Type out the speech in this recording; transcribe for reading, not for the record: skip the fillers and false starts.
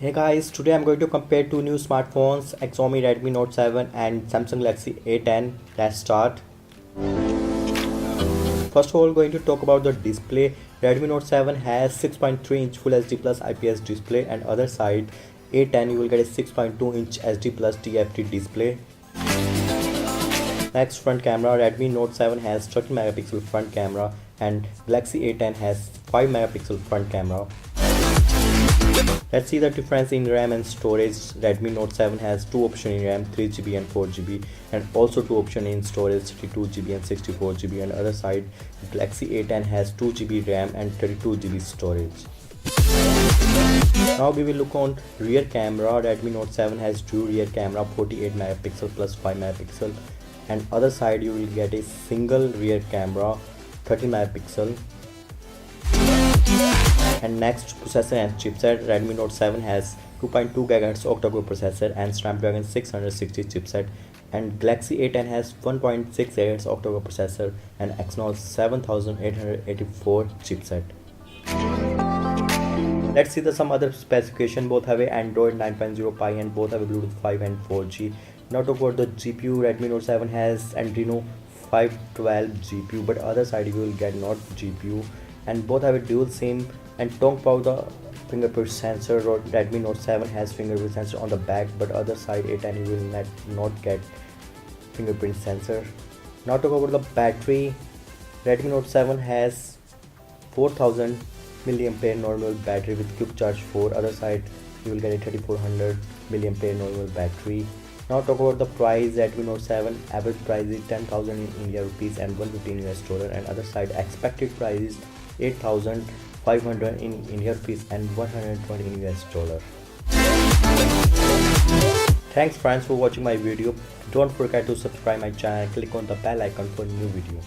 Hey guys, today I'm going to compare two new smartphones, Xiaomi Redmi Note 7 and Samsung Galaxy A10. Let's start. First of all, going to talk about the display. Redmi Note 7 has 6.3-inch Full HD Plus IPS display, and other side A10 you will get a 6.2-inch HD Plus TFT display. Next, front camera. Redmi Note 7 has 13 megapixel front camera and Galaxy A10 has 5 megapixel front camera. Let's see the difference in RAM and storage. Redmi Note 7 has two options in RAM, 3GB and 4GB, and also two options in storage, 32GB and 64GB. And other side, Galaxy A10 has 2GB RAM and 32GB storage. Now we will look on rear camera. Redmi Note 7 has dual rear camera, 48 megapixel plus 5 megapixel, and other side you will get a single rear camera, 30 megapixel. And next, processor and chipset. Redmi Note 7 has 2.2 GHz octa-core processor and Snapdragon 660 chipset, and Galaxy A10 has 1.6 GHz octa-core processor and Exynos 7884 chipset. Let's see some other specification. Both have a Android 9.0 Pie and both have a Bluetooth 5 and 4G. Now talk about the GPU. Redmi Note 7 has Adreno 512 GPU, but other side you will get not GPU, and both have a dual SIM. And talk about the fingerprint sensor. Redmi Note 7 has fingerprint sensor on the back, but other side A10 you will not get fingerprint sensor. Now talk about the battery. Redmi Note 7 has 4000 mAh normal battery with quick charge 4. Other side you will get a 3400 mAh normal battery. Now talk about the price. Redmi Note 7 average price is 10,000 in India rupees and 115 US dollar, and other side expected price is 8,500 in India rupees and 120 in US dollar. Thanks friends for watching my video. Don't forget to subscribe my channel and click on the bell icon for new video.